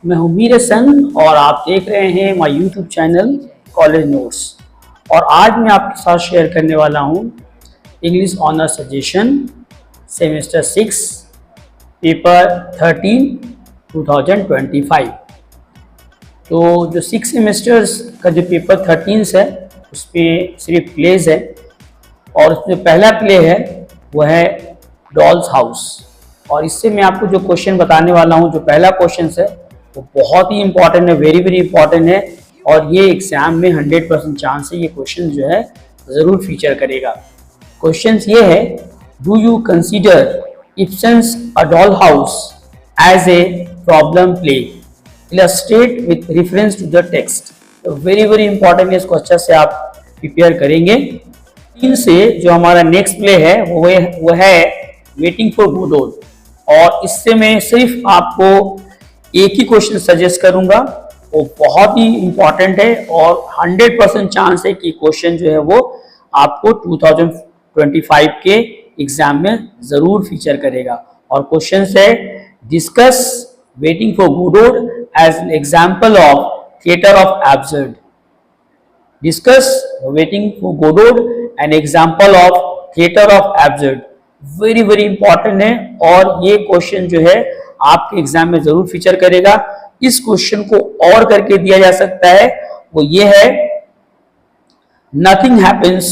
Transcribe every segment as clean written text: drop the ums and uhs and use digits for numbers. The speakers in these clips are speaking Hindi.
मैं हूं मीर हसन और आप देख रहे हैं my YouTube channel college notes. और आज मैं आपके साथ शेयर करने वाला हूं English honour suggestion semester 6 paper 13 2025। तो जो 6 सेमेस्टर्स का जो पेपर 13 है उसमें सिर्फ प्लेज है और उसमें पहला प्ले है वो है डॉल्स हाउस। और इससे मैं आपको जो क्वेश्चन बताने वाला हूँ, जो पहला क्वेश्चन है वो बहुत ही इंपॉर्टेंट है, वेरी वेरी इंपॉर्टेंट है। और ये एग्जाम में 100% चांस है ये क्वेश्चन जो है ज़रूर फीचर करेगा। क्वेश्चन ये है, do you consider Ibsen's a doll house as a problem play, illustrate with reference to the text. तो वेरी वेरी इंपॉर्टेंट है, इसको अच्छे से आप प्रिपेयर करेंगे। 3 से जो हमारा नेक्स्ट प्ले है वो है वेटिंग फॉर गोडोट। और इससे मैं सिर्फ आपको एक ही क्वेश्चन सजेस्ट करूंगा, वो बहुत ही इंपॉर्टेंट है और 100% चांस है कि क्वेश्चन जो है वो आपको 2025 के एग्जाम में जरूर फीचर करेगा। और क्वेश्चन है, discuss waiting for Godot as example of theatre of absurd. Discuss waiting for Godot an example of theatre of absurd. Very very important है और ये क्वेश्चन जो है आपके एग्जाम में जरूर फीचर करेगा। इस क्वेश्चन को और करके दिया जा सकता है, वो ये है, nothing happens,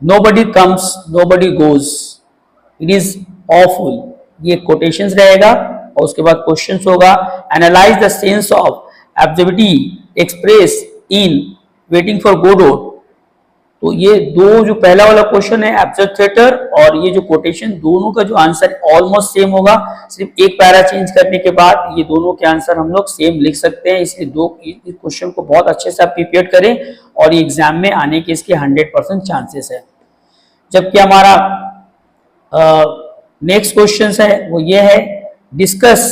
nobody comes, nobody goes, it is awful. ये कोटेशंस रहेगा और उसके बाद क्वेश्चंस होगा, analyse the sense of absurdity express in waiting for Godot. तो ये दो जो पहला वाला क्वेश्चन है एब्सर्ड थिएटर और ये जो कोटेशन, दोनों का जो आंसर ऑलमोस्ट सेम होगा। सिर्फ एक पैरा चेंज करने के बाद ये दोनों के आंसर हम लोग सेम लिख सकते हैं। इसलिए इस क्वेश्चन को बहुत अच्छे से आप प्रिपेयर करें और ये एग्जाम में आने के इसके 100% चांसेस है। जबकि हमारा नेक्स्ट क्वेश्चन है वो ये है, discuss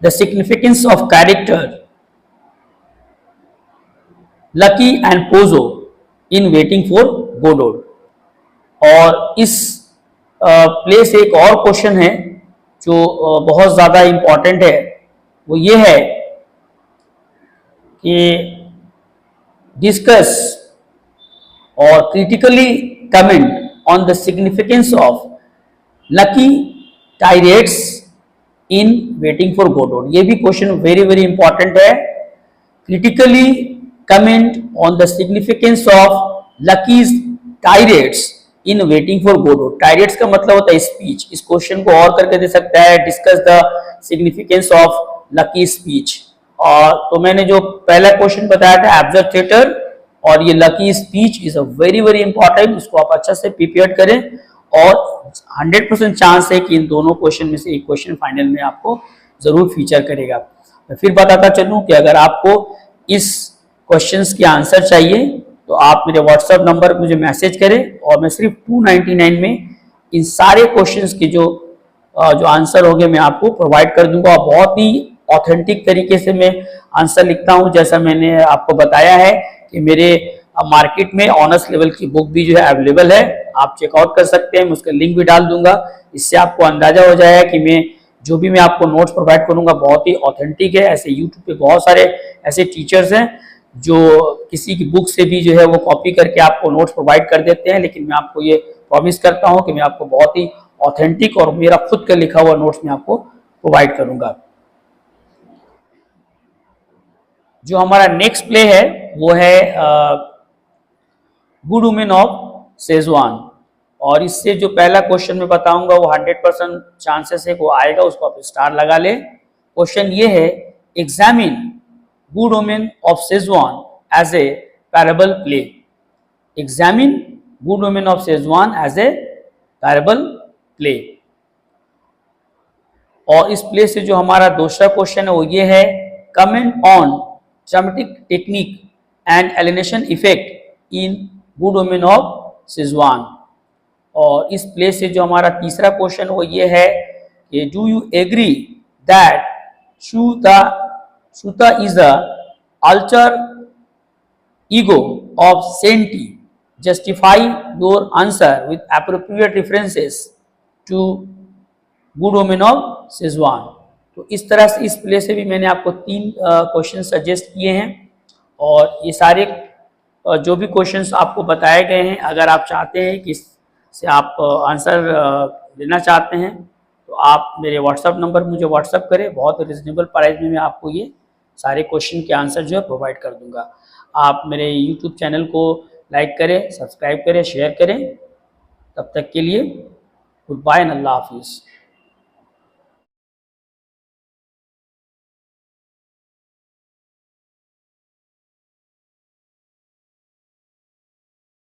the significance of character lucky and Pozzo in waiting for Godot. और इस प्ले से एक और क्वेश्चन है जो बहुत ज्यादा इंपॉर्टेंट है, वो ये है कि डिस्कस और critically comment on the significance of Lucky tirades in waiting for Godot. ये भी क्वेश्चन वेरी वेरी इंपॉर्टेंट है। Critically comment on the significance of lucky's tirades in waiting for Godot। tirades का मतलब होता है स्पीच। इस क्वेश्चन को और करके दे सकता है, discuss the significance of lucky speech. और तो मैंने जो पहला क्वेश्चन बताया था एब्सर्ड थिएटर और ये lucky speech is a very very important. इसको आप अच्छा से प्रिपेयर करें और 100% चांस है कि इन दोनों क्वेश्चन में से एक क्वेश्चन फाइनल में आपको जरूर फीचर करेगा। मैं फिर बताता चलूं कि अगर आपको इस क्वेश्चंस के आंसर चाहिए तो आप मेरे व्हाट्सएप नंबर पर मुझे मैसेज करें और मैं सिर्फ 299 में इन सारे क्वेश्चंस के जो आंसर होंगे मैं आपको प्रोवाइड कर दूंगा। और बहुत ही ऑथेंटिक तरीके से मैं आंसर लिखता हूं, जैसा मैंने आपको बताया है कि मेरे मार्केट में ऑनर्स लेवल की बुक भी जो है अवेलेबल है, आप चेकआउट कर सकते हैं। मैं उसका लिंक भी डाल दूंगा। इससे आपको अंदाजा हो जाएगा कि मैं जो भी मैं आपको नोट्स प्रोवाइड करूंगा बहुत ही ऑथेंटिक है। ऐसे यूट्यूब पे बहुत सारे ऐसे टीचर्स हैं जो किसी की बुक से भी जो है वो कॉपी करके आपको नोट्स प्रोवाइड कर देते हैं, लेकिन मैं आपको ये प्रॉमिस करता हूं कि मैं आपको बहुत ही ऑथेंटिक और मेरा खुद का लिखा हुआ नोट्स मैं आपको प्रोवाइड करूंगा। जो हमारा नेक्स्ट प्ले है वो है गुड वुमेन ऑफ सेजवान। और इससे जो पहला क्वेश्चन मैं बताऊंगा वो 100% चांसेस है वो आएगा, उसको आप स्टार लगा ले। क्वेश्चन ये है, examine Good Women of Szechuan as a parable play। Examine Good Women of Szechuan as a parable play। और इस प्ले से जो हमारा दूसरा क्वेश्चन है वो ये है, comment on dramatic technique and alienation effect in Good Women of Szechuan। और इस प्ले से जो हमारा तीसरा क्वेश्चन वो ये है कि do you agree that Shuta is the alter ego of Senti। Justify your answer with appropriate references to Good Women of Szechuan। तो इस तरह से इस प्ले से भी मैंने आपको 3 क्वेश्चन सजेस्ट किए हैं और ये सारे जो भी क्वेश्चंस आपको बताए गए हैं, अगर आप चाहते हैं कि इससे आप आंसर लेना चाहते हैं तो आप मेरे व्हाट्सअप नंबर मुझे व्हाट्सअप करें, बहुत रिजनेबल प्राइस में मैं आपको ये सारे क्वेश्चन के आंसर जो है प्रोवाइड कर दूंगा। आप मेरे यूट्यूब चैनल को लाइक करें, सब्सक्राइब करें, शेयर करें। तब तक के लिए गुड बाय एंड अल्लाह हाफिज़।